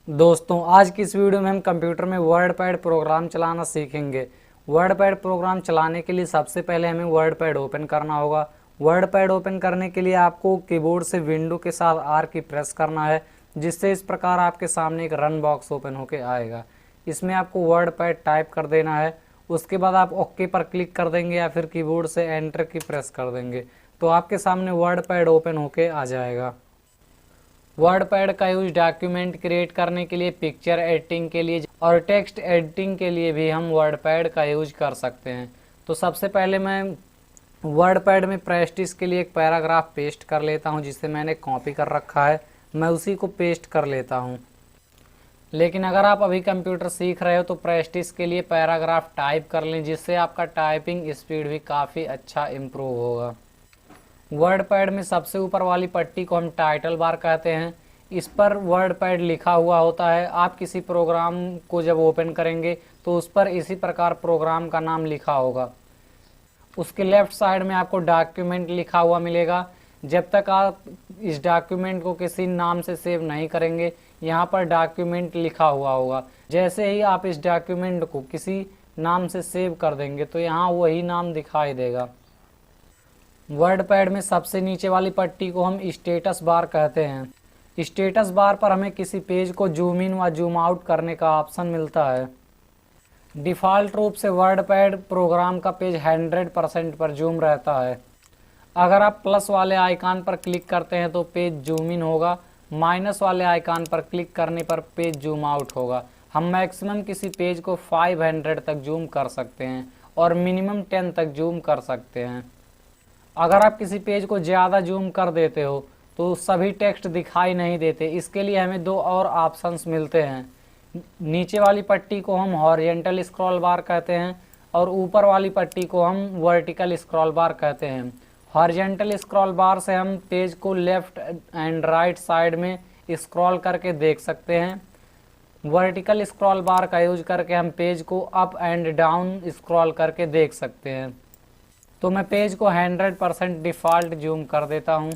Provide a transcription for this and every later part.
दोस्तों आज की इस वीडियो में हम कंप्यूटर में वर्डपैड प्रोग्राम चलाना सीखेंगे। वर्डपैड प्रोग्राम चलाने के लिए सबसे पहले हमें वर्डपैड ओपन करना होगा। वर्डपैड ओपन करने के लिए आपको कीबोर्ड से विंडो के साथ आर की प्रेस करना है, जिससे इस प्रकार आपके सामने एक रन बॉक्स ओपन होकर आएगा। इसमें आपको वर्डपैड टाइप कर देना है। उसके बाद आप ओके पर क्लिक कर देंगे या फिर कीबोर्ड से एंटर की प्रेस कर देंगे तो आपके सामने वर्डपैड ओपन होके आ जाएगा। वर्डपैड का यूज डॉक्यूमेंट क्रिएट करने के लिए, पिक्चर एडिटिंग के लिए और टेक्स्ट एडिटिंग के लिए भी हम वर्डपैड का यूज कर सकते हैं। तो सबसे पहले मैं वर्डपैड में प्रैक्टिस के लिए एक पैराग्राफ पेस्ट कर लेता हूं, जिसे मैंने कॉपी कर रखा है। मैं उसी को पेस्ट कर लेता हूं। लेकिन अगर आप अभी कंप्यूटर सीख रहे हो तो प्रैक्टिस के लिए पैराग्राफ टाइप कर लें, जिससे आपका टाइपिंग स्पीड भी काफ़ी अच्छा इम्प्रूव होगा। वर्डपैड में सबसे ऊपर वाली पट्टी को हम टाइटल बार कहते हैं। इस पर वर्डपैड लिखा हुआ होता है। आप किसी प्रोग्राम को जब ओपन करेंगे तो उस पर इसी प्रकार प्रोग्राम का नाम लिखा होगा। उसके लेफ्ट साइड में आपको डॉक्यूमेंट लिखा हुआ मिलेगा। जब तक आप इस डॉक्यूमेंट को किसी नाम से सेव नहीं करेंगे, यहाँ पर डॉक्यूमेंट लिखा हुआ होगा। जैसे ही आप इस डॉक्यूमेंट को किसी नाम से सेव कर देंगे तो यहाँ वही नाम दिखाई देगा। वर्डपैड में सबसे नीचे वाली पट्टी को हम स्टेटस बार कहते हैं। स्टेटस बार पर हमें किसी पेज को जूम इन व जूम आउट करने का ऑप्शन मिलता है। डिफ़ॉल्ट रूप से वर्डपैड प्रोग्राम का पेज 100% पर जूम रहता है। अगर आप प्लस वाले आइकन पर क्लिक करते हैं तो पेज जूम इन होगा। माइनस वाले आइकन पर क्लिक करने पर पेज जूम आउट होगा। हम मैक्सिमम किसी पेज को 500 तक जूम कर सकते हैं और मिनिमम 10 तक जूम कर सकते हैं। अगर आप किसी पेज को ज़्यादा जूम कर देते हो तो सभी टेक्स्ट दिखाई नहीं देते। इसके लिए हमें दो और ऑप्शंस मिलते हैं। नीचे वाली पट्टी को हम हॉरिजॉन्टल स्क्रॉल बार कहते हैं और ऊपर वाली पट्टी को हम वर्टिकल स्क्रॉल बार कहते हैं। हॉरिजॉन्टल स्क्रॉल बार से हम पेज को लेफ्ट एंड राइट साइड में स्क्रॉल करके देख सकते हैं। वर्टिकल स्क्रॉल बार का यूज करके हम पेज को अप एंड डाउन स्क्रॉल करके देख सकते हैं। तो मैं पेज को 100% डिफ़ॉल्ट जूम कर देता हूं।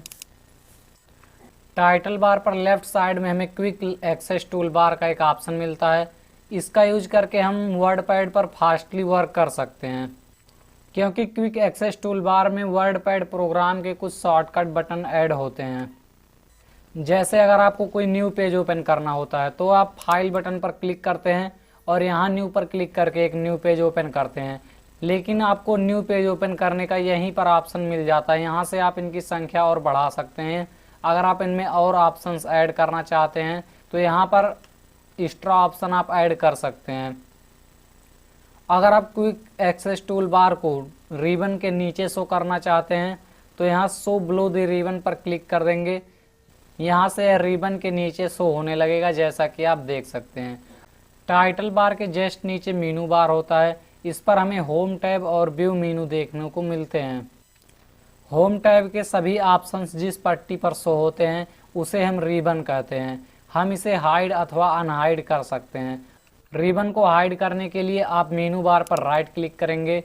टाइटल बार पर लेफ्ट साइड में हमें क्विक एक्सेस टूल बार का एक ऑप्शन मिलता है। इसका यूज करके हम वर्डपैड पर फास्टली वर्क कर सकते हैं, क्योंकि क्विक एक्सेस टूल बार में वर्डपैड प्रोग्राम के कुछ शॉर्टकट बटन ऐड होते हैं। जैसे अगर आपको कोई न्यू पेज ओपन करना होता है तो आप फाइल बटन पर क्लिक करते हैं और यहाँ न्यू पर क्लिक करके एक न्यू पेज ओपन करते हैं। लेकिन आपको न्यू पेज ओपन करने का यहीं पर ऑप्शन मिल जाता है। यहाँ से आप इनकी संख्या और बढ़ा सकते हैं। अगर आप इनमें और ऑप्शंस ऐड करना चाहते हैं तो यहाँ पर एक्स्ट्रा ऑप्शन आप ऐड कर सकते हैं। अगर आप क्विक एक्सेस टूल बार को रिबन के नीचे शो करना चाहते हैं तो यहाँ शो बिलो द रिबन पर क्लिक कर देंगे। यहाँ से रिबन के नीचे शो होने लगेगा, जैसा कि आप देख सकते हैं। टाइटल बार के जस्ट नीचे मीनू बार होता है। इस पर हमें होम टैब और व्यू मीनू देखने को मिलते हैं। होम टैब के सभी ऑप्शंस जिस पट्टी पर शो होते हैं उसे हम रिबन कहते हैं। हम इसे हाइड अथवा अनहाइड कर सकते हैं। रिबन को हाइड करने के लिए आप मेनू बार पर राइट क्लिक करेंगे।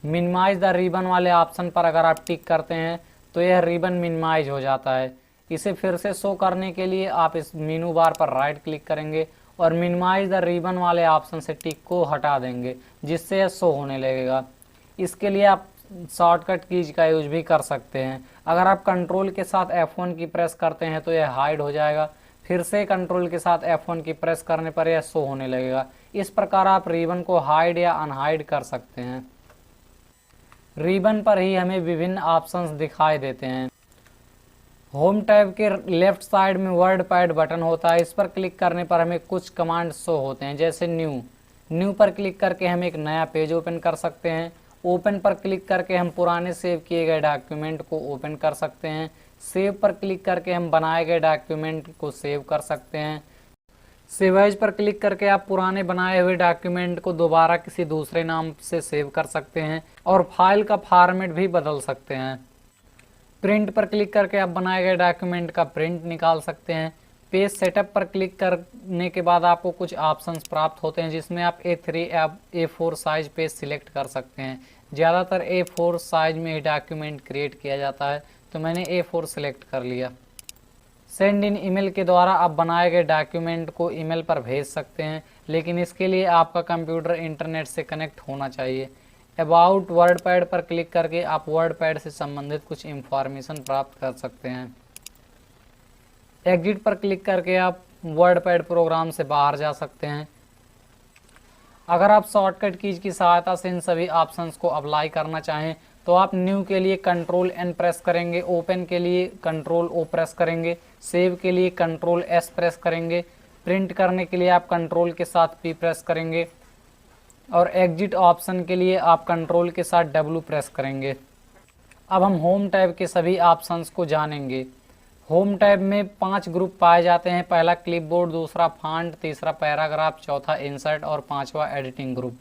मिनिमाइज द रिबन वाले ऑप्शन पर अगर आप टिक करते हैं तो यह रिबन मिनिमाइज हो जाता है। इसे फिर से शो करने के लिए आप इस मेनू बार पर राइट क्लिक करेंगे और मिनिमाइज द रिबन वाले ऑप्शन से टिक को हटा देंगे, जिससे यह शो होने लगेगा। इसके लिए आप शॉर्टकट कीज का यूज भी कर सकते हैं। अगर आप कंट्रोल के साथ F1 की प्रेस करते हैं तो यह हाइड हो जाएगा। फिर से कंट्रोल के साथ F1 की प्रेस करने पर यह शो होने लगेगा। इस प्रकार आप रिबन को हाइड या अनहाइड कर सकते हैं। रिबन पर ही हमें विभिन्न ऑप्शंस दिखाई देते हैं। होम टैब के लेफ्ट साइड में वर्डपैड बटन होता है। इस पर क्लिक करने पर हमें कुछ कमांड शो होते हैं, जैसे न्यू पर क्लिक करके हम एक नया पेज ओपन कर सकते हैं। ओपन पर क्लिक करके हम पुराने सेव किए गए डॉक्यूमेंट को ओपन कर सकते हैं। सेव पर क्लिक करके हम बनाए गए डॉक्यूमेंट को सेव कर सकते हैं। सेव एज पर क्लिक करके आप पुराने बनाए हुए डॉक्यूमेंट को दोबारा किसी दूसरे नाम से सेव कर सकते हैं और फाइल का फॉर्मेट भी बदल सकते हैं। प्रिंट पर क्लिक करके आप बनाए गए डॉक्यूमेंट का प्रिंट निकाल सकते हैं। पेज सेटअप पर क्लिक करने के बाद आपको कुछ ऑप्शंस प्राप्त होते हैं, जिसमें आप A3 या A4 साइज पेज सिलेक्ट कर सकते हैं। ज़्यादातर A4 साइज में ही डॉक्यूमेंट क्रिएट किया जाता है, तो मैंने A4 सिलेक्ट कर लिया। सेंड इन ईमेल के द्वारा आप बनाए गए डॉक्यूमेंट को ईमेल पर भेज सकते हैं, लेकिन इसके लिए आपका कंप्यूटर इंटरनेट से कनेक्ट होना चाहिए। अबाउट वर्डपैड पर क्लिक करके आप वर्डपैड से संबंधित कुछ इंफॉर्मेशन प्राप्त कर सकते हैं। एग्जिट पर क्लिक करके आप वर्डपैड प्रोग्राम से बाहर जा सकते हैं। अगर आप शॉर्टकट कीज की सहायता से इन सभी ऑप्शंस को अप्लाई करना चाहें तो आप न्यू के लिए कंट्रोल एन प्रेस करेंगे, ओपन के लिए कंट्रोल ओ प्रेस करेंगे, सेव के लिए कंट्रोल एस प्रेस करेंगे, प्रिंट करने के लिए आप कंट्रोल के साथ पी प्रेस करेंगे और एग्जिट ऑप्शन के लिए आप कंट्रोल के साथ डब्ल्यू प्रेस करेंगे। अब हम होम टैब के सभी ऑप्शंस को जानेंगे। होम टैब में 5 ग्रुप पाए जाते हैं। पहला क्लिपबोर्ड, दूसरा फॉन्ट, तीसरा पैराग्राफ, चौथा इंसर्ट और पांचवा एडिटिंग ग्रुप।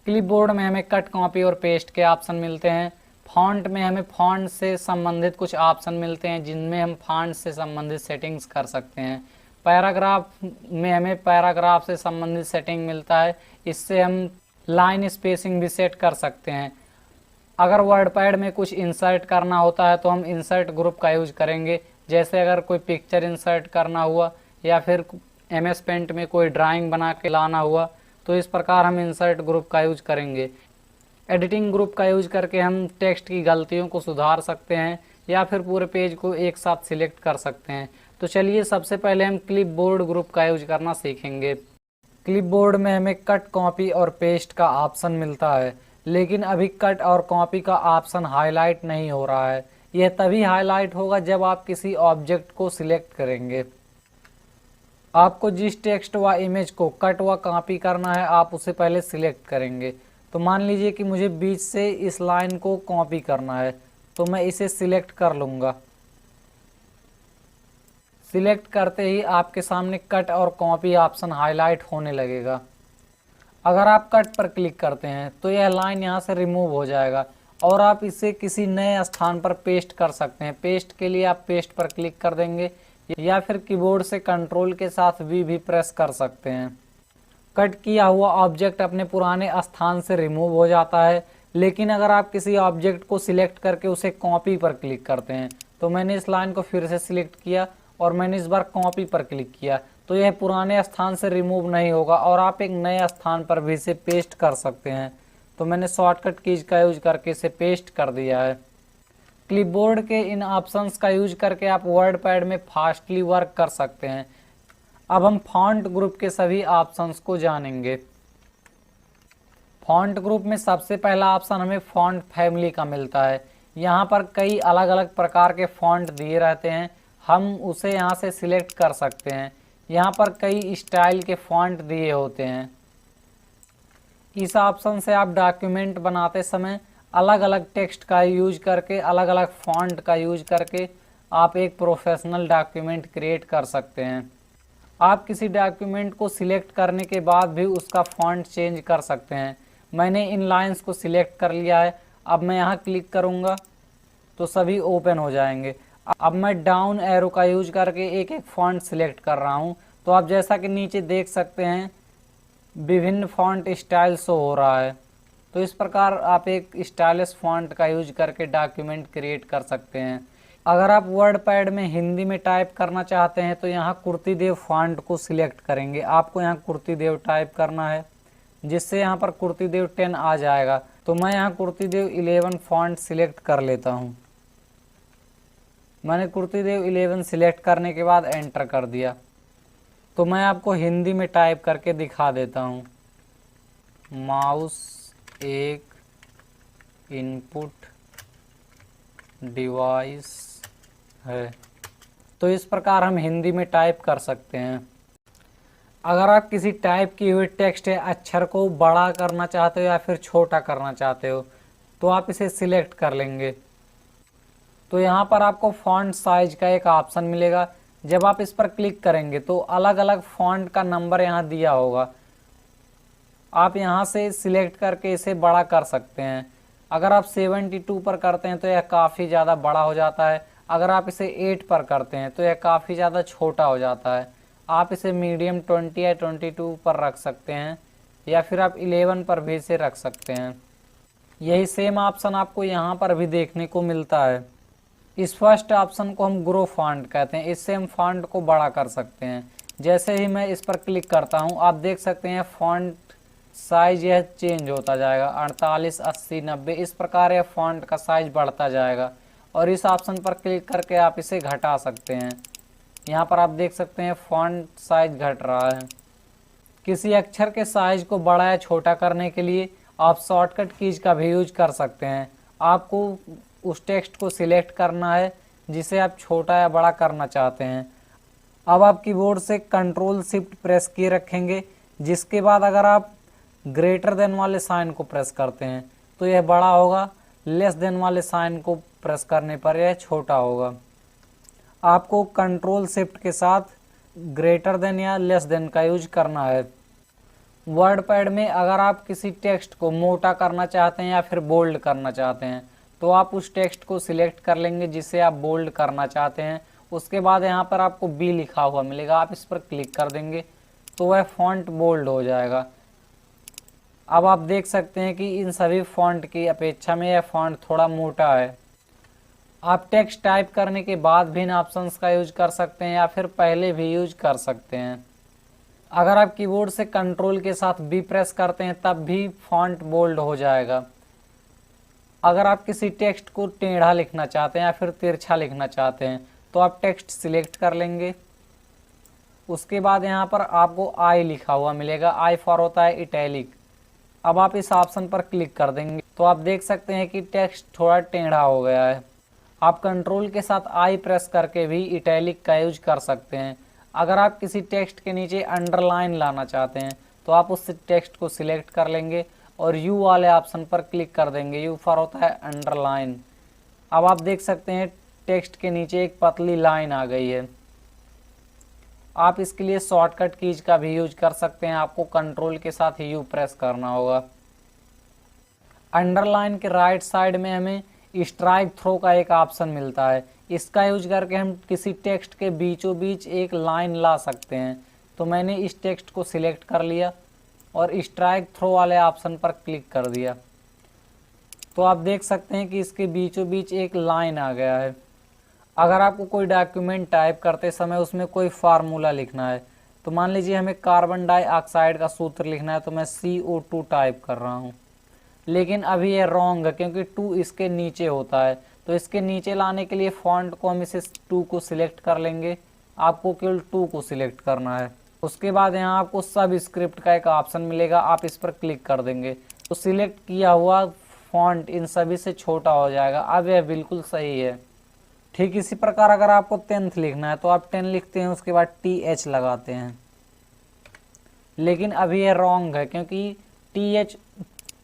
क्लिपबोर्ड में हमें कट, कॉपी और पेस्ट के ऑप्शन मिलते हैं। फॉन्ट में हमें फॉन्ट से संबंधित कुछ ऑप्शन मिलते हैं जिनमें हम फॉन्ट से संबंधित सेटिंग्स कर सकते हैं। पैराग्राफ में हमें पैराग्राफ से संबंधित सेटिंग मिलता है, इससे हम लाइन स्पेसिंग भी सेट कर सकते हैं। अगर वर्डपैड में कुछ इंसर्ट करना होता है तो हम इंसर्ट ग्रुप का यूज करेंगे, जैसे अगर कोई पिक्चर इंसर्ट करना हुआ या फिर MS पेंट में कोई ड्राइंग बना के लाना हुआ तो इस प्रकार हम इंसर्ट ग्रुप का यूज करेंगे। एडिटिंग ग्रुप का यूज करके हम टेक्स्ट की गलतियों को सुधार सकते हैं या फिर पूरे पेज को एक साथ सिलेक्ट कर सकते हैं। तो चलिए सबसे पहले हम क्लिपबोर्ड ग्रुप का यूज करना सीखेंगे। क्लिपबोर्ड में हमें कट, कॉपी और पेस्ट का ऑप्शन मिलता है, लेकिन अभी कट और कॉपी का ऑप्शन हाईलाइट नहीं हो रहा है। यह तभी हाईलाइट होगा जब आप किसी ऑब्जेक्ट को सिलेक्ट करेंगे। आपको जिस टेक्स्ट व इमेज को कट व कॉपी करना है आप उसे पहले सिलेक्ट करेंगे। तो मान लीजिए कि मुझे बीच से इस लाइन को कॉपी करना है, तो मैं इसे सिलेक्ट कर लूँगा। सिलेक्ट करते ही आपके सामने कट और कॉपी ऑप्शन हाईलाइट होने लगेगा। अगर आप कट पर क्लिक करते हैं तो यह लाइन यहाँ से रिमूव हो जाएगा और आप इसे किसी नए स्थान पर पेस्ट कर सकते हैं। पेस्ट के लिए आप पेस्ट पर क्लिक कर देंगे या फिर कीबोर्ड से कंट्रोल के साथ वी भी प्रेस कर सकते हैं। कट किया हुआ ऑब्जेक्ट अपने पुराने स्थान से रिमूव हो जाता है, लेकिन अगर आप किसी ऑब्जेक्ट को सिलेक्ट करके उसे कॉपी पर क्लिक करते हैं, तो मैंने इस लाइन को फिर से सिलेक्ट किया और मैंने इस बार कॉपी पर क्लिक किया, तो यह पुराने स्थान से रिमूव नहीं होगा और आप एक नए स्थान पर भी इसे पेस्ट कर सकते हैं। तो मैंने शॉर्टकट कीज का यूज करके इसे पेस्ट कर दिया है। क्लिपबोर्ड के इन ऑप्शंस का यूज करके आप वर्डपैड में फास्टली वर्क कर सकते हैं। अब हम फॉन्ट ग्रुप के सभी ऑप्शंस को जानेंगे। फॉन्ट ग्रुप में सबसे पहला ऑप्शन हमें फॉन्ट फैमिली का मिलता है। यहाँ पर कई अलग अलग प्रकार के फॉन्ट दिए रहते हैं, हम उसे यहाँ से सिलेक्ट कर सकते हैं। यहाँ पर कई स्टाइल के फॉन्ट दिए होते हैं। इस ऑप्शन से आप डॉक्यूमेंट बनाते समय अलग अलग टेक्स्ट का यूज करके, अलग अलग फॉन्ट का यूज करके आप एक प्रोफेशनल डॉक्यूमेंट क्रिएट कर सकते हैं। आप किसी डॉक्यूमेंट को सिलेक्ट करने के बाद भी उसका फॉन्ट चेंज कर सकते हैं। मैंने इन लाइंस को सिलेक्ट कर लिया है। अब मैं यहाँ क्लिक करूँगा तो सभी ओपन हो जाएंगे। अब मैं डाउन एरो का यूज करके एक एक फॉन्ट सिलेक्ट कर रहा हूँ, तो आप जैसा कि नीचे देख सकते हैं विभिन्न फॉन्ट स्टाइल शो हो रहा है। तो इस प्रकार आप एक स्टाइलिश फॉन्ट का यूज करके डॉक्यूमेंट क्रिएट कर सकते हैं। अगर आप वर्डपैड में हिंदी में टाइप करना चाहते हैं तो यहाँ कुर्तीदेव फॉन्ट को सिलेक्ट करेंगे। आपको यहाँ कुर्तीदेव टाइप करना है, जिससे यहाँ पर कुर्तीदेव 10 आ जाएगा। तो मैं यहाँ कुर्तीदेव 11 फॉन्ट सिलेक्ट कर लेता हूँ। मैंने कुर्तीदेव 11 सिलेक्ट करने के बाद एंटर कर दिया। तो मैं आपको हिंदी में टाइप करके दिखा देता हूँ। माउस एक इनपुट डिवाइस है। तो इस प्रकार हम हिंदी में टाइप कर सकते हैं। अगर आप किसी टाइप की हुई टेक्स्ट या अक्षर को बड़ा करना चाहते हो या फिर छोटा करना चाहते हो तो आप इसे सिलेक्ट कर लेंगे। तो यहाँ पर आपको फॉन्ट साइज का एक ऑप्शन मिलेगा। जब आप इस पर क्लिक करेंगे तो अलग अलग फॉन्ट का नंबर यहाँ दिया होगा। आप यहाँ से सिलेक्ट करके इसे बड़ा कर सकते हैं। अगर आप 72 पर करते हैं तो यह काफ़ी ज़्यादा बड़ा हो जाता है। अगर आप इसे 8 पर करते हैं तो यह काफ़ी ज़्यादा छोटा हो जाता है। आप इसे मीडियम 20 या 22 पर रख सकते हैं या फिर आप 11 पर भी इसे रख सकते हैं। यही सेम ऑप्शन आपको यहाँ पर भी देखने को मिलता है। इस फर्स्ट ऑप्शन को हम ग्रो फॉन्ट कहते हैं, इससे हम फॉन्ट को बड़ा कर सकते हैं। जैसे ही मैं इस पर क्लिक करता हूं, आप देख सकते हैं फॉन्ट साइज यह चेंज होता जाएगा, 48, 80, 90 इस प्रकार यह फॉन्ट का साइज बढ़ता जाएगा। और इस ऑप्शन पर क्लिक करके आप इसे घटा सकते हैं। यहाँ पर आप देख सकते हैं फॉन्ट साइज घट रहा है। किसी अक्षर के साइज को बड़ा या छोटा करने के लिए आप शॉर्टकट कीज का भी यूज कर सकते हैं। आपको उस टेक्स्ट को सिलेक्ट करना है जिसे आप छोटा या बड़ा करना चाहते हैं। अब आप कीबोर्ड से कंट्रोल शिफ्ट प्रेस किए रखेंगे, जिसके बाद अगर आप ग्रेटर देन वाले साइन को प्रेस करते हैं तो यह बड़ा होगा, लेस देन वाले साइन को प्रेस करने पर यह छोटा होगा। आपको कंट्रोल शिफ्ट के साथ ग्रेटर देन या लेस देन का यूज करना है। वर्ड पैड में अगर आप किसी टेक्स्ट को मोटा करना चाहते हैं या फिर बोल्ड करना चाहते हैं तो आप उस टेक्स्ट को सिलेक्ट कर लेंगे जिसे आप बोल्ड करना चाहते हैं। उसके बाद यहाँ पर आपको बी लिखा हुआ मिलेगा, आप इस पर क्लिक कर देंगे तो वह फॉन्ट बोल्ड हो जाएगा। अब आप देख सकते हैं कि इन सभी फॉन्ट की अपेक्षा में यह फॉन्ट थोड़ा मोटा है। आप टेक्स्ट टाइप करने के बाद भी इन ऑप्शंस का यूज कर सकते हैं या फिर पहले भी यूज कर सकते हैं। अगर आप कीबोर्ड से कंट्रोल के साथ बी प्रेस करते हैं तब भी फॉन्ट बोल्ड हो जाएगा। अगर आप किसी टेक्स्ट को टेढ़ा लिखना चाहते हैं या फिर तिरछा लिखना चाहते हैं तो आप टेक्स्ट सिलेक्ट कर लेंगे। उसके बाद यहाँ पर आपको आई लिखा हुआ मिलेगा, आई फॉर होता है इटैलिक। अब आप इस ऑप्शन पर क्लिक कर देंगे तो आप देख सकते हैं कि टेक्स्ट थोड़ा टेढ़ा हो गया है। आप कंट्रोल के साथ आई प्रेस करके भी इटैलिक का यूज कर सकते हैं। अगर आप किसी टेक्स्ट के नीचे अंडरलाइन लाना चाहते हैं तो आप उस टेक्स्ट को सिलेक्ट कर लेंगे और यू वाले ऑप्शन पर क्लिक कर देंगे, यू फॉर होता है अंडरलाइन। अब आप देख सकते हैं टेक्स्ट के नीचे एक पतली लाइन आ गई है। आप इसके लिए शॉर्टकट कीज का भी यूज कर सकते हैं, आपको कंट्रोल के साथ यू प्रेस करना होगा। अंडरलाइन के राइट साइड में हमें स्ट्राइक थ्रो का एक ऑप्शन मिलता है, इसका यूज करके हम किसी टेक्स्ट के बीचों बीच एक लाइन ला सकते हैं। तो मैंने इस टेक्स्ट को सिलेक्ट कर लिया और स्ट्राइक थ्रो वाले ऑप्शन पर क्लिक कर दिया तो आप देख सकते हैं कि इसके बीचों बीच एक लाइन आ गया है। अगर आपको कोई डॉक्यूमेंट टाइप करते समय उसमें कोई फार्मूला लिखना है, तो मान लीजिए हमें कार्बन डाइऑक्साइड का सूत्र लिखना है तो मैं CO2 टाइप कर रहा हूँ, लेकिन अभी ये रॉन्ग है क्योंकि 2 इसके नीचे होता है। तो इसके नीचे लाने के लिए फॉन्ट को हम इसे 2 को सिलेक्ट कर लेंगे, आपको केवल 2 को सिलेक्ट करना है। उसके बाद यहाँ आपको सब स्क्रिप्ट का एक ऑप्शन मिलेगा, आप इस पर क्लिक कर देंगे तो सिलेक्ट किया हुआ फॉन्ट इन सभी से छोटा हो जाएगा। अब यह बिल्कुल सही है। ठीक इसी प्रकार अगर आपको 10th लिखना है तो आप 10 लिखते हैं, उसके बाद TH लगाते हैं, लेकिन अभी यह रॉन्ग है क्योंकि TH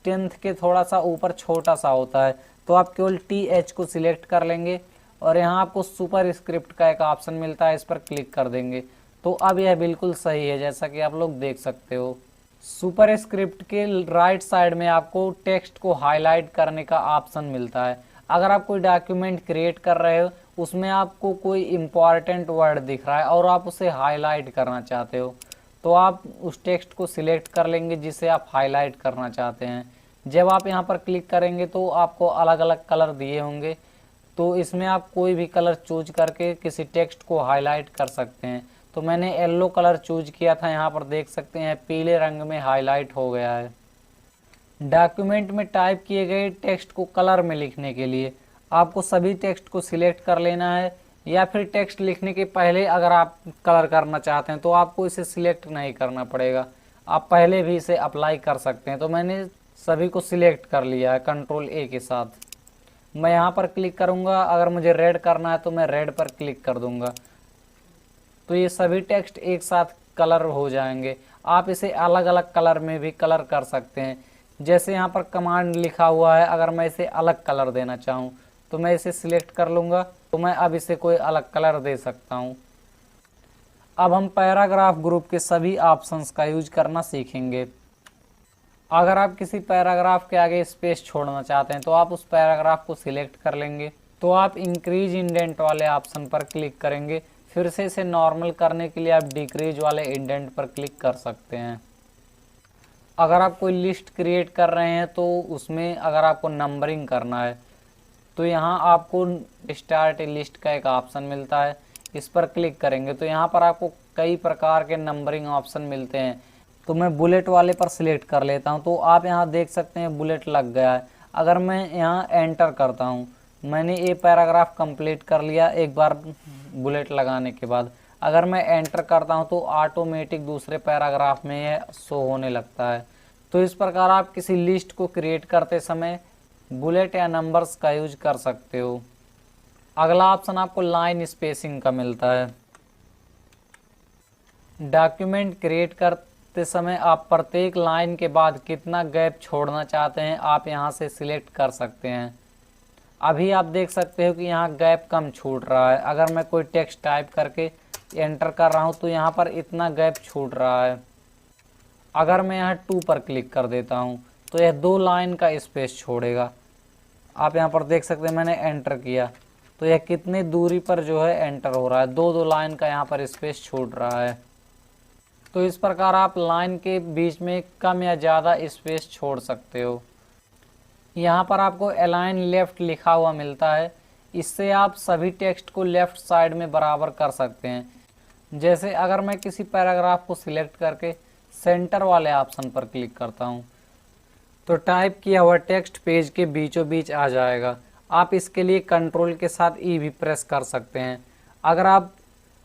10th के थोड़ा सा ऊपर छोटा सा होता है। तो आप केवल TH को सिलेक्ट कर लेंगे और यहाँ आपको सुपर स्क्रिप्ट का एक ऑप्शन मिलता है, इस पर क्लिक कर देंगे तो अब यह बिल्कुल सही है, जैसा कि आप लोग देख सकते हो। सुपर स्क्रिप्ट के राइट साइड में आपको टेक्स्ट को हाईलाइट करने का ऑप्शन मिलता है। अगर आप कोई डॉक्यूमेंट क्रिएट कर रहे हो, उसमें आपको कोई इम्पॉर्टेंट वर्ड दिख रहा है और आप उसे हाईलाइट करना चाहते हो, तो आप उस टेक्स्ट को सिलेक्ट कर लेंगे जिसे आप हाईलाइट करना चाहते हैं। जब आप यहाँ पर क्लिक करेंगे तो आपको अलग अलग कलर दिए होंगे, तो इसमें आप कोई भी कलर चूज करके किसी टेक्स्ट को हाईलाइट कर सकते हैं। तो मैंने येलो कलर चूज किया था, यहाँ पर देख सकते हैं पीले रंग में हाईलाइट हो गया है। डॉक्यूमेंट में टाइप किए गए टेक्स्ट को कलर में लिखने के लिए आपको सभी टेक्स्ट को सिलेक्ट कर लेना है, या फिर टेक्स्ट लिखने के पहले अगर आप कलर करना चाहते हैं तो आपको इसे सिलेक्ट नहीं करना पड़ेगा, आप पहले भी इसे अप्लाई कर सकते हैं। तो मैंने सभी को सिलेक्ट कर लिया है कंट्रोल A के साथ। मैं यहाँ पर क्लिक करूँगा, अगर मुझे रेड करना है तो मैं रेड पर क्लिक कर दूँगा, तो ये सभी टेक्स्ट एक साथ कलर हो जाएंगे। आप इसे अलग अलग कलर में भी कलर कर सकते हैं। जैसे यहाँ पर कमांड लिखा हुआ है, अगर मैं इसे अलग कलर देना चाहूँ तो मैं इसे सिलेक्ट कर लूँगा, तो मैं अब इसे कोई अलग कलर दे सकता हूँ। अब हम पैराग्राफ ग्रुप के सभी ऑप्शंस का यूज करना सीखेंगे। अगर आप किसी पैराग्राफ के आगे स्पेस छोड़ना चाहते हैं तो आप उस पैराग्राफ को सिलेक्ट कर लेंगे, तो आप इंक्रीज इंडेंट वाले ऑप्शन पर क्लिक करेंगे। फिर से इसे नॉर्मल करने के लिए आप डिक्रीज वाले इंडेंट पर क्लिक कर सकते हैं। अगर आप कोई लिस्ट क्रिएट कर रहे हैं तो उसमें अगर आपको नंबरिंग करना है तो यहाँ आपको स्टार्ट लिस्ट का एक ऑप्शन मिलता है, इस पर क्लिक करेंगे तो यहाँ पर आपको कई प्रकार के नंबरिंग ऑप्शन मिलते हैं। तो मैं बुलेट वाले पर सिलेक्ट कर लेता हूँ। तो आप यहाँ देख सकते हैं बुलेट लग गया है। अगर मैं यहाँ एंटर करता हूँ, मैंने ये पैराग्राफ कंप्लीट कर लिया एक बार बुलेट लगाने के बाद। अगर मैं एंटर करता हूँ तो ऑटोमेटिक दूसरे पैराग्राफ में यह शो होने लगता है। तो इस प्रकार आप किसी लिस्ट को क्रिएट करते समय बुलेट या नंबर्स का यूज कर सकते हो। अगला ऑप्शन आपको लाइन स्पेसिंग का मिलता है। डॉक्यूमेंट क्रिएट करते समय आप प्रत्येक लाइन के बाद कितना गैप छोड़ना चाहते हैं आप यहाँ से सिलेक्ट कर सकते हैं। अभी आप देख सकते हो कि यहाँ गैप कम छूट रहा है। अगर मैं कोई टेक्स्ट टाइप करके एंटर कर रहा हूँ तो यहाँ पर इतना गैप छूट रहा है। अगर मैं यहाँ 2 पर क्लिक कर देता हूँ तो यह 2 लाइन का स्पेस छोड़ेगा। आप यहाँ पर देख सकते हैं मैंने एंटर किया तो यह कितनी दूरी पर जो है एंटर हो रहा है, 2 लाइन का यहाँ पर स्पेस छूट रहा है। तो इस प्रकार आप लाइन के बीच में कम या ज़्यादा स्पेस छोड़ सकते हो। यहाँ पर आपको अलाइन लेफ्ट लिखा हुआ मिलता है, इससे आप सभी टेक्स्ट को लेफ्ट साइड में बराबर कर सकते हैं। जैसे अगर मैं किसी पैराग्राफ को सिलेक्ट करके सेंटर वाले ऑप्शन पर क्लिक करता हूँ तो टाइप किया हुआ टेक्स्ट पेज के बीचों बीच आ जाएगा। आप इसके लिए कंट्रोल के साथ ई भी प्रेस कर सकते हैं। अगर आप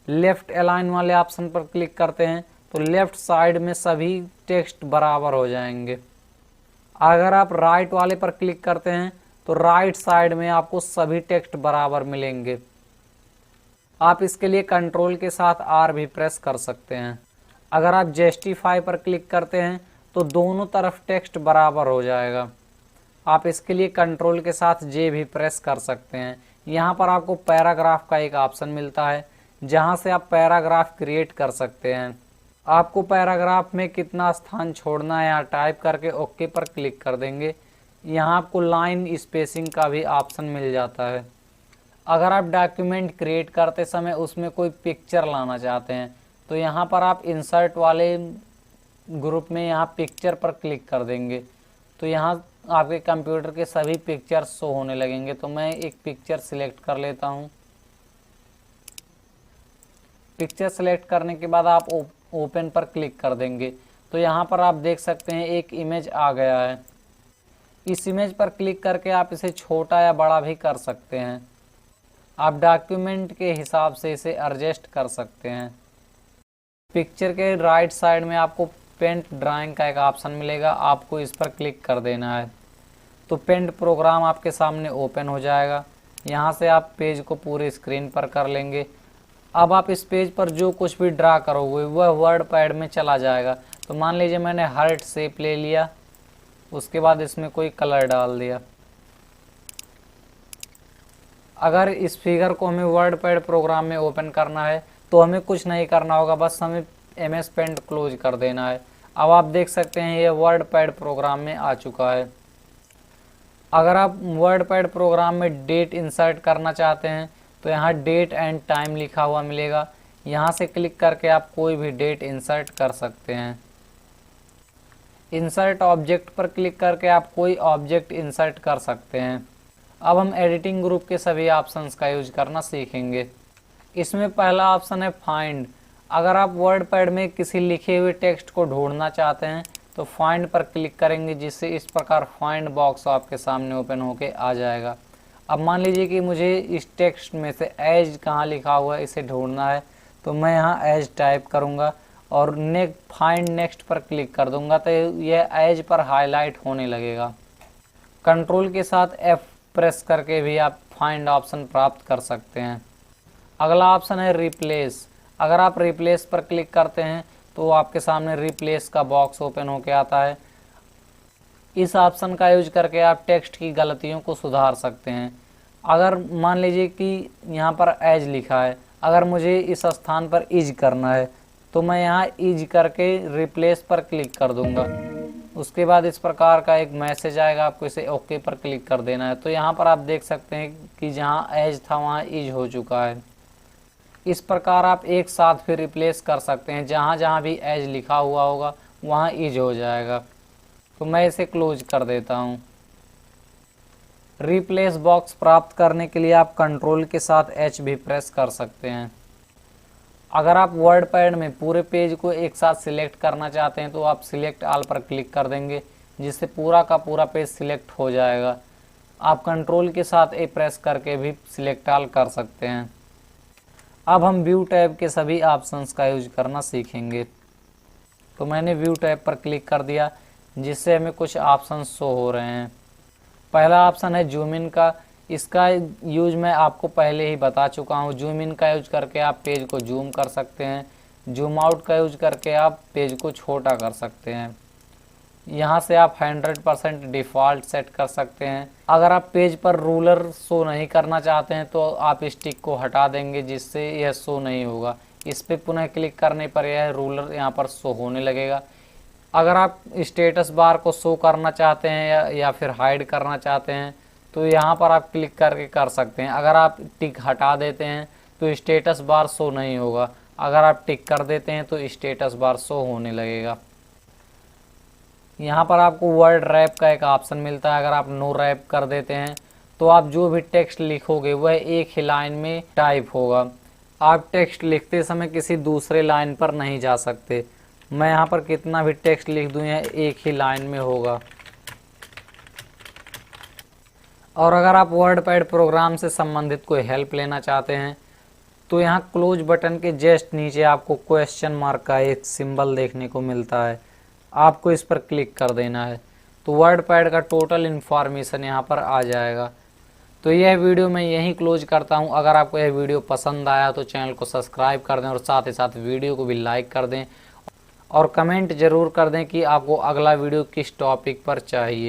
लेफ्ट अलाइन वाले ऑप्शन पर क्लिक करते हैं तो लेफ्ट साइड में सभी टेक्स्ट बराबर हो जाएंगे। अगर आप राइट वाले पर क्लिक करते हैं तो राइट साइड में आपको सभी टेक्स्ट बराबर मिलेंगे। आप इसके लिए कंट्रोल के साथ आर भी प्रेस कर सकते हैं। अगर आप जस्टिफाई पर क्लिक करते हैं तो दोनों तरफ टेक्स्ट बराबर हो जाएगा। आप इसके लिए कंट्रोल के साथ जे भी प्रेस कर सकते हैं। यहाँ पर आपको पैराग्राफ का एक ऑप्शन मिलता है जहाँ से आप पैराग्राफ क्रिएट कर सकते हैं। आपको पैराग्राफ में कितना स्थान छोड़ना है यहाँ टाइप करके ओके पर क्लिक कर देंगे। यहाँ आपको लाइन स्पेसिंग का भी ऑप्शन मिल जाता है। अगर आप डॉक्यूमेंट क्रिएट करते समय उसमें कोई पिक्चर लाना चाहते हैं तो यहाँ पर आप इंसर्ट वाले ग्रुप में यहाँ पिक्चर पर क्लिक कर देंगे तो यहाँ आपके कंप्यूटर के सभी पिक्चर शो होने लगेंगे। तो मैं एक पिक्चर सिलेक्ट कर लेता हूँ। पिक्चर सिलेक्ट करने के बाद आप ओपन पर क्लिक कर देंगे तो यहाँ पर आप देख सकते हैं एक इमेज आ गया है। इस इमेज पर क्लिक करके आप इसे छोटा या बड़ा भी कर सकते हैं। आप डॉक्यूमेंट के हिसाब से इसे एडजस्ट कर सकते हैं। पिक्चर के राइट साइड में आपको पेंट ड्राइंग का एक ऑप्शन मिलेगा, आपको इस पर क्लिक कर देना है तो पेंट प्रोग्राम आपके सामने ओपन हो जाएगा। यहाँ से आप पेज को पूरे स्क्रीन पर कर लेंगे। अब आप इस पेज पर जो कुछ भी ड्रा करोगे वह वर्ड पैड में चला जाएगा। तो मान लीजिए मैंने हार्ट शेप ले लिया, उसके बाद इसमें कोई कलर डाल दिया। अगर इस फिगर को हमें वर्ड पैड प्रोग्राम में ओपन करना है तो हमें कुछ नहीं करना होगा, बस हमें MS पेंट क्लोज कर देना है। अब आप देख सकते हैं ये वर्ड पैड प्रोग्राम में आ चुका है। अगर आप वर्ड पैड प्रोग्राम में डेट इंसर्ट करना चाहते हैं तो यहाँ डेट एंड टाइम लिखा हुआ मिलेगा। यहाँ से क्लिक करके आप कोई भी डेट इंसर्ट कर सकते हैं। इंसर्ट ऑब्जेक्ट पर क्लिक करके आप कोई ऑब्जेक्ट इंसर्ट कर सकते हैं। अब हम एडिटिंग ग्रुप के सभी ऑप्शंस का यूज करना सीखेंगे। इसमें पहला ऑप्शन है फाइंड। अगर आप वर्ड पैड में किसी लिखे हुए टेक्स्ट को ढूंढना चाहते हैं तो फाइंड पर क्लिक करेंगे, जिससे इस प्रकार फाइंड बॉक्स आपके सामने ओपन होके आ जाएगा। अब मान लीजिए कि मुझे इस टेक्स्ट में से एज कहाँ लिखा हुआ है इसे ढूंढना है तो मैं यहाँ एज टाइप करूँगा और फाइंड नेक्स्ट पर क्लिक कर दूंगा तो यह एज पर हाईलाइट होने लगेगा। कंट्रोल के साथ F प्रेस करके भी आप फाइंड ऑप्शन प्राप्त कर सकते हैं। अगला ऑप्शन है रिप्लेस। अगर आप रिप्लेस पर क्लिक करते हैं तो आपके सामने रिप्लेस का बॉक्स ओपन होके आता है। इस ऑप्शन का यूज करके आप टेक्स्ट की गलतियों को सुधार सकते हैं। अगर मान लीजिए कि यहाँ पर एज लिखा है, अगर मुझे इस स्थान पर इज करना है तो मैं यहाँ इज करके रिप्लेस पर क्लिक कर दूंगा। उसके बाद इस प्रकार का एक मैसेज आएगा, आपको इसे ओके पर क्लिक कर देना है। तो यहाँ पर आप देख सकते हैं कि जहाँ एज था वहाँ इज हो चुका है। इस प्रकार आप एक साथ फिर रिप्लेस कर सकते हैं, जहाँ जहाँ भी एज लिखा हुआ होगा वहाँ इज हो जाएगा। तो मैं इसे क्लोज कर देता हूँ। रिप्लेस बॉक्स प्राप्त करने के लिए आप कंट्रोल के साथ H भी प्रेस कर सकते हैं। अगर आप वर्डपैड में पूरे पेज को एक साथ सिलेक्ट करना चाहते हैं तो आप सिलेक्ट ऑल पर क्लिक कर देंगे, जिससे पूरा का पूरा पेज सिलेक्ट हो जाएगा। आप कंट्रोल के साथ A प्रेस करके भी सिलेक्ट ऑल कर सकते हैं। अब हम व्यू टैब के सभी ऑप्शंस का यूज करना सीखेंगे। तो मैंने व्यू टैब पर क्लिक कर दिया, जिससे हमें कुछ ऑप्शन शो हो रहे हैं। पहला ऑप्शन है जूम इन का। इसका यूज मैं आपको पहले ही बता चुका हूँ। जूम इन का यूज करके आप पेज को जूम कर सकते हैं। जूम आउट का यूज करके आप पेज को छोटा कर सकते हैं। यहाँ से आप 100% डिफ़ॉल्ट सेट कर सकते हैं। अगर आप पेज पर रूलर शो नहीं करना चाहते हैं तो आप स्टिक को हटा देंगे, जिससे यह शो नहीं होगा। इस पर पुनः क्लिक करने पर यह रूलर यहाँ पर शो होने लगेगा। अगर आप स्टेटस बार को शो करना चाहते हैं या फिर हाइड करना चाहते हैं तो यहाँ पर आप क्लिक करके कर सकते हैं। अगर आप टिक हटा देते हैं तो स्टेटस बार शो नहीं होगा। अगर आप टिक कर देते हैं तो स्टेटस बार शो होने लगेगा। यहाँ पर आपको वर्ड रैप का एक ऑप्शन मिलता है। अगर आप नो रैप कर देते हैं तो आप जो भी टेक्स्ट लिखोगे वह एक ही लाइन में टाइप होगा। आप टेक्स्ट लिखते समय किसी दूसरे लाइन पर नहीं जा सकते। मैं यहाँ पर कितना भी टेक्स्ट लिख दूँ यह एक ही लाइन में होगा। और अगर आप वर्डपैड प्रोग्राम से संबंधित कोई हेल्प लेना चाहते हैं तो यहाँ क्लोज बटन के जस्ट नीचे आपको क्वेश्चन मार्क का एक सिंबल देखने को मिलता है। आपको इस पर क्लिक कर देना है तो वर्डपैड का टोटल इन्फॉर्मेशन यहाँ पर आ जाएगा। तो यह वीडियो मैं यहीं क्लोज करता हूँ। अगर आपको यह वीडियो पसंद आया तो चैनल को सब्सक्राइब कर दें और साथ ही साथ वीडियो को भी लाइक कर दें और कमेंट ज़रूर कर दें कि आपको अगला वीडियो किस टॉपिक पर चाहिए।